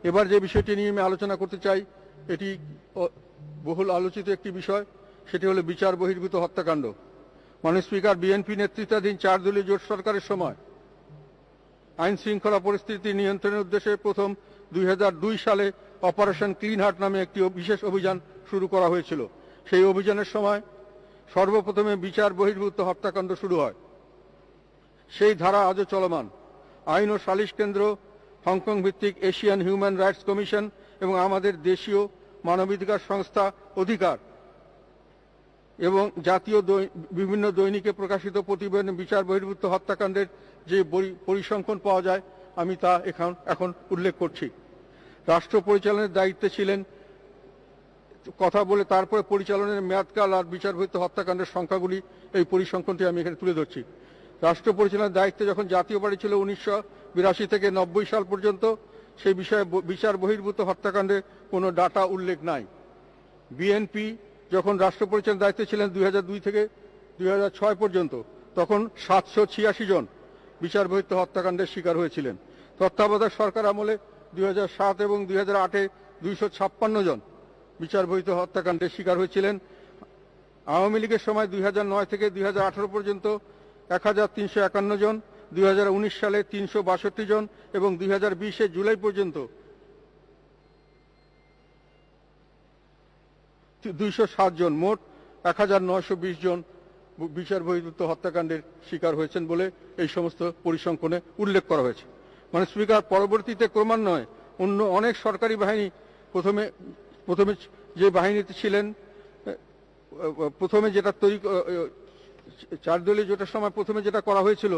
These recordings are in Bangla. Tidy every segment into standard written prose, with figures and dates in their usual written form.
এবার যে বিষয়টি নিয়ে আমি আলোচনা করতে চাই এটি বহুল আলোচিত একটি বিষয়, সেটি হলো বিচার বহির্ভূত হত্যাকাণ্ড। মাননীয় স্পিকার, বিএনপি নেতৃত্বাধীন 4 দলীয় জোট সরকারের সময় আইন শৃঙ্খলা পরিস্থিতি নিয়ন্ত্রণের উদ্দেশ্যে প্রথম 2002 সালে অপারেশন ক্লিন হার্ট নামে একটি বিশেষ অভিযান শুরু করা হয়েছিল। সেই অভিযানের সময় সর্বপ্রথমে বিচার বহির্ভূত হত্যাকাণ্ড শুরু হয়। সেই ধারা আজও চলমান। আইন ও সালিশ কেন্দ্র, হংকং ভিত্তিক এশিয়ান হিউম্যান রাইটস কমিশন এবং আমাদের দেশীয় মানবাধিকার সংস্থা অধিকার এবং জাতীয় বিভিন্ন দৈনিকে প্রকাশিত প্রতিবেদনে বিচার বহির্ভূত হত্যাকাণ্ডের যে পরিসংখ্যান পাওয়া যায় আমি তা এখন উল্লেখ করছি। রাষ্ট্র পরিচালনার দায়িত্বে ছিলেন কথা বলে তারপরে পরিচালনার মেয়াদকাল আর বিচার বহির্ভূত হত্যাকাণ্ডের সংখ্যাগুলি, এই পরিসংখ্যানটি আমি এখানে তুলে ধরছি। রাষ্ট্র পরিচালনার দায়িত্বে যখন জাতীয় পার্টি ছিল 1982 থেকে 90 সাল পর্যন্ত, সেই বিষয়ে বিচার বহির্ভূত হত্যাকাণ্ডে কোনো ডাটা উল্লেখ নাই। বিএনপি যখন রাষ্ট্র পরিচালনার দায়িত্বে ছিলেন 2002 থেকে 2006 পর্যন্ত, তখন 786 জন বিচার বহির্ভূত হত্যাকাণ্ডের শিকার হয়েছিলেন। তত্ত্বাবধায়ক সরকার আমলে 2007 এবং 2008-এ 256 জন বিচার বহির্ভূত হত্যাকাণ্ডের শিকার হয়েছিলেন। আওয়ামী লীগের সময় 2009 থেকে 2018 পর্যন্ত 1351 জন, 2019 সালে 362 জন এবং 2020-এ জুলাই পর্যন্ত 207 জন, মোট 1920 জন বিচার বহির্ভূত হত্যাকাণ্ডের শিকার হয়েছেন বলে এই সমস্ত পরিসংখ্যানে উল্লেখ করা হয়েছে। মানে স্পিকার, পরবর্তীতে ক্রমান্বয়ে অন্য অনেক সরকারি বাহিনী প্রথমে যে বাহিনীতে ছিলেন, প্রথমে যেটা তৈরি 4 দলীয় জোটের সময় প্রথমে যেটা করা হয়েছিল,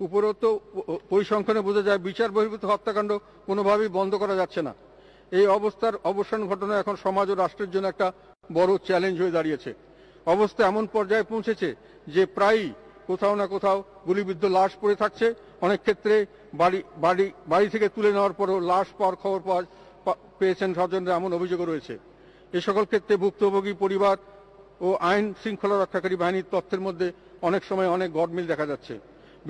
উপরোক্ত পরিসংখ্যানে বোঝা যায় বিচার বহির্ভূত হত্যাকাণ্ড কোনোভাবেই বন্ধ করা যাচ্ছে না। এই অবস্থার অবসান ঘটনা এখন সমাজ ও রাষ্ট্রের জন্য একটা বড় চ্যালেঞ্জ হয়ে দাঁড়িয়েছে। অবস্থা এমন পর্যায়ে পৌঁছেছে যে প্রায়ই কোথাও না কোথাও গুলিবিদ্ধ লাশ পড়ে থাকছে। অনেক ক্ষেত্রে বাড়ি থেকে তুলে নেওয়ার পরেও লাশ পাওয়ার খবর পেয়েছেন স্বজনরা, এমন অভিযোগও রয়েছে। এ সকল ক্ষেত্রে ভুক্তভোগী পরিবার ও আইন শৃঙ্খলা রক্ষাকারী বাহিনীর তথ্যের মধ্যে অনেক সময় অনেক গড়মিল দেখা যাচ্ছে।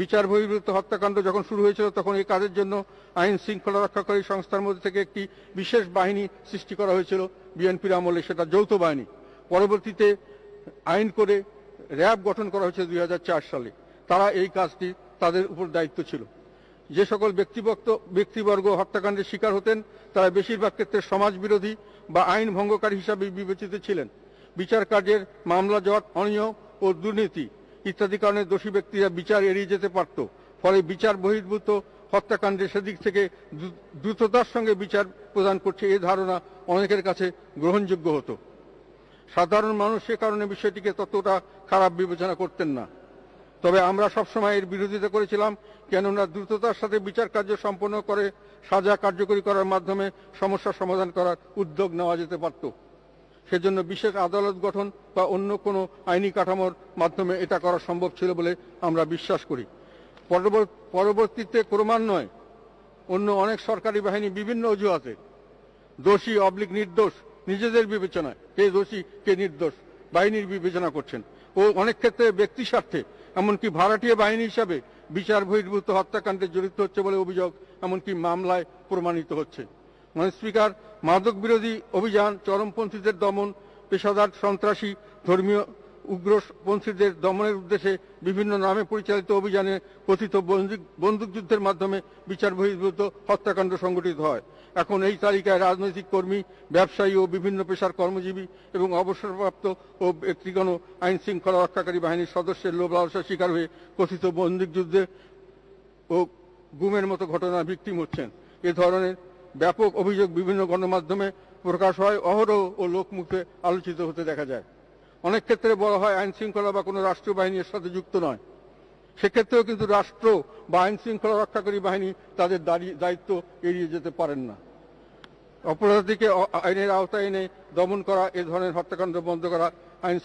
বিচার বহির্ভূত হত্যাকাণ্ড যখন শুরু হয়েছিল তখন এই কাজের জন্য আইন শৃঙ্খলা রক্ষাকারী সংস্থার মধ্যে থেকে একটি বিশেষ বাহিনী সৃষ্টি করা হয়েছিল বিএনপির আমলে, সেটা যৌথ বাহিনী। পরবর্তীতে আইন করে র্যাব গঠন করা হয়েছে 2004 সালে। তারা এই কাজটি তাদের উপর দায়িত্ব ছিল। যে সকল ব্যক্তিবর্গ হত্যাকাণ্ডের শিকার হতেন তারা বেশিরভাগ ক্ষেত্রে সমাজ বিরোধী বা আইন ভঙ্গকারী হিসাবে বিবেচিত ছিলেন। বিচার কার্যের মামলা জট, অনিয়ম ও দুর্নীতি ইত্যাদি কারণে দোষী ব্যক্তিরা বিচার এড়িয়ে যেতে পারত। ফলে বিচার বহির্ভূত হত্যাকাণ্ডের সেদিক থেকে দ্রুততার সঙ্গে বিচার প্রদান করছে এ ধারণা অনেকের কাছে গ্রহণযোগ্য হতো। সাধারণ মানুষ সে কারণে বিষয়টিকে ততটা খারাপ বিবেচনা করতেন না। তবে আমরা সবসময় এর বিরোধিতা করেছিলাম, কেননা দ্রুততার সাথে বিচার কার্য সম্পন্ন করে সাজা কার্যকরী করার মাধ্যমে সমস্যা সমাধান করার উদ্যোগ নেওয়া যেতে পারত। সেজন্য বিশেষ আদালত গঠন বা অন্য কোনো আইনি কাঠামোর মাধ্যমে এটা করা সম্ভব ছিল বলে আমরা বিশ্বাস করি। পরবর্তীতে ক্রমান্বয়ে অন্য অনেক সরকারি বাহিনী বিভিন্ন অজুহাতে দোষী অবলিক নির্দোষ নিজেদের বিবেচনায় কে দোষী কে নির্দোষ বাহিনীর বিবেচনা করছেন ও অনেক ক্ষেত্রে ব্যক্তি স্বার্থে এমনকি ভাড়াটিয়া বাহিনী হিসাবে বিচার বহির্ভূত হত্যাকাণ্ডে জড়িত হচ্ছে বলে অভিযোগ এমনকি মামলায় প্রমাণিত হচ্ছে। মাননীয় স্পিকার, মাদক বিরোধী অভিযান, চরমপন্থীদের দমন, পেশাদার সন্ত্রাসী, ধর্মীয় উগ্রপন্থীদের দমনের উদ্দেশ্যে বিভিন্ন নামে পরিচালিত অভিযানে কথিত বন্দুকযুদ্ধের মাধ্যমে বিচার বহির্ভূত হত্যাকাণ্ড সংঘটিত হয়। এখন এই তালিকায় রাজনৈতিক কর্মী, ব্যবসায়ী ও বিভিন্ন পেশার কর্মজীবী এবং অবসরপ্রাপ্ত ও ব্যক্তিগণ আইন শৃঙ্খলা রক্ষাকারী বাহিনীর সদস্যের লোভ লালসার শিকার হয়ে কথিত বন্দুকযুদ্ধে ও গুমের মতো ঘটনার ভিকটিম হচ্ছেন। এ ধরনের ব্যাপক অভিযোগ বিভিন্ন গণমাধ্যমে প্রকাশ হয়, অহরহ ও লোকমুখে আলোচিত হতে দেখা যায়। অনেক ক্ষেত্রে বলা হয় আইন শৃঙ্খলা বা কোনো রাষ্ট্র বাহিনীর সাথে যুক্ত নয়। সেক্ষেত্রেও কিন্তু রাষ্ট্র বা আইন শৃঙ্খলা রক্ষাকারী বাহিনী তাদের দায়িত্ব এড়িয়ে যেতে পারেন না। অপরাধীকে আইনের আওতায় এনে দমন করা, এ ধরনের হত্যাকাণ্ড বন্ধ করা আইন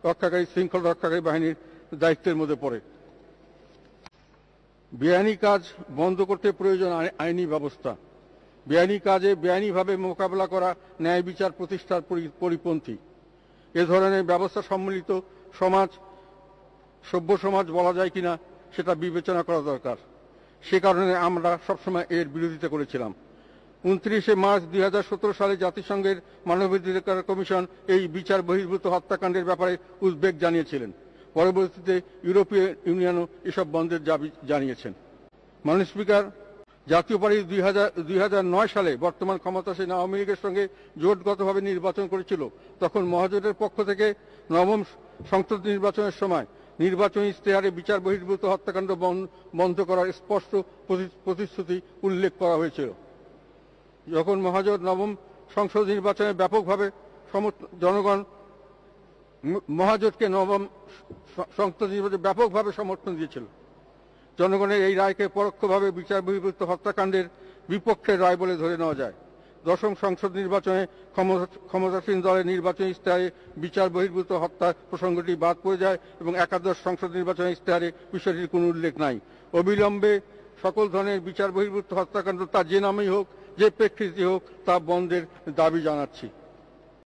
রক্ষাকারী শৃঙ্খলা রক্ষাকারী বাহিনীর দায়িত্বের মধ্যে পড়ে। বেআইনি কাজ বন্ধ করতে প্রয়োজন আইনি ব্যবস্থা। বেআইনি কাজে বেআইনিভাবে মোকাবেলা করা ন্যায় বিচার প্রতিষ্ঠার পরিপন্থী। এ ধরনের ব্যবস্থা সম্মিলিত সমাজ সভ্য সমাজ বলা যায় কিনা সেটা বিবেচনা করা দরকার। সে কারণে আমরা সবসময় এর বিরোধিতা করেছিলাম। 29শে মার্চ 2017 সালে জাতিসংঘের মানবাধিকার কমিশন এই বিচার বহির্ভূত হত্যাকাণ্ডের ব্যাপারে উদ্বেগ জানিয়েছিলেন। পরবর্তীতে ইউরোপীয় ইউনিয়নও এসব বন্ধের দাবি জানিয়েছেন। মাননীয় স্পিকার, জাতীয় পার্টি 2009 সালে বর্তমান ক্ষমতাসীন আওয়ামী লীগের সঙ্গে জোটগতভাবে নির্বাচন করেছিল। তখন মহাজোটের পক্ষ থেকে নবম সংসদ নির্বাচনের সময় নির্বাচনী ইশতেহারে বিচার বহির্ভূত হত্যাকাণ্ড বন্ধ করার স্পষ্ট প্রতিশ্রুতি উল্লেখ করা হয়েছিল। যখন মহাজোট নবম সংসদ নির্বাচনে ব্যাপকভাবে জনগণ মহাজোটকে নবম সংসদ নির্বাচনে ব্যাপকভাবে সমর্থন দিয়েছিল। জনগণের এই রায়কে পরোক্ষভাবে বিচার বহির্ভূত হত্যাকাণ্ডের বিপক্ষে রায় বলে ধরে নেওয়া যায়। দশম সংসদ নির্বাচনে ক্ষমতাসীন দলের নির্বাচনী ইশতেহারে বিচার বহির্ভূত হত্যা প্রসঙ্গটি বাদ পড়ে যায় এবং একাদশ সংসদ নির্বাচনের ইশতেহারে বিষয়টির কোনো উল্লেখ নাই। অবিলম্বে সকল ধরনের বিচার বহির্ভূত হত্যাকাণ্ড তা যে নামেই হোক, যে প্রেক্ষিতে হোক, তা বন্ধের দাবি জানাচ্ছি।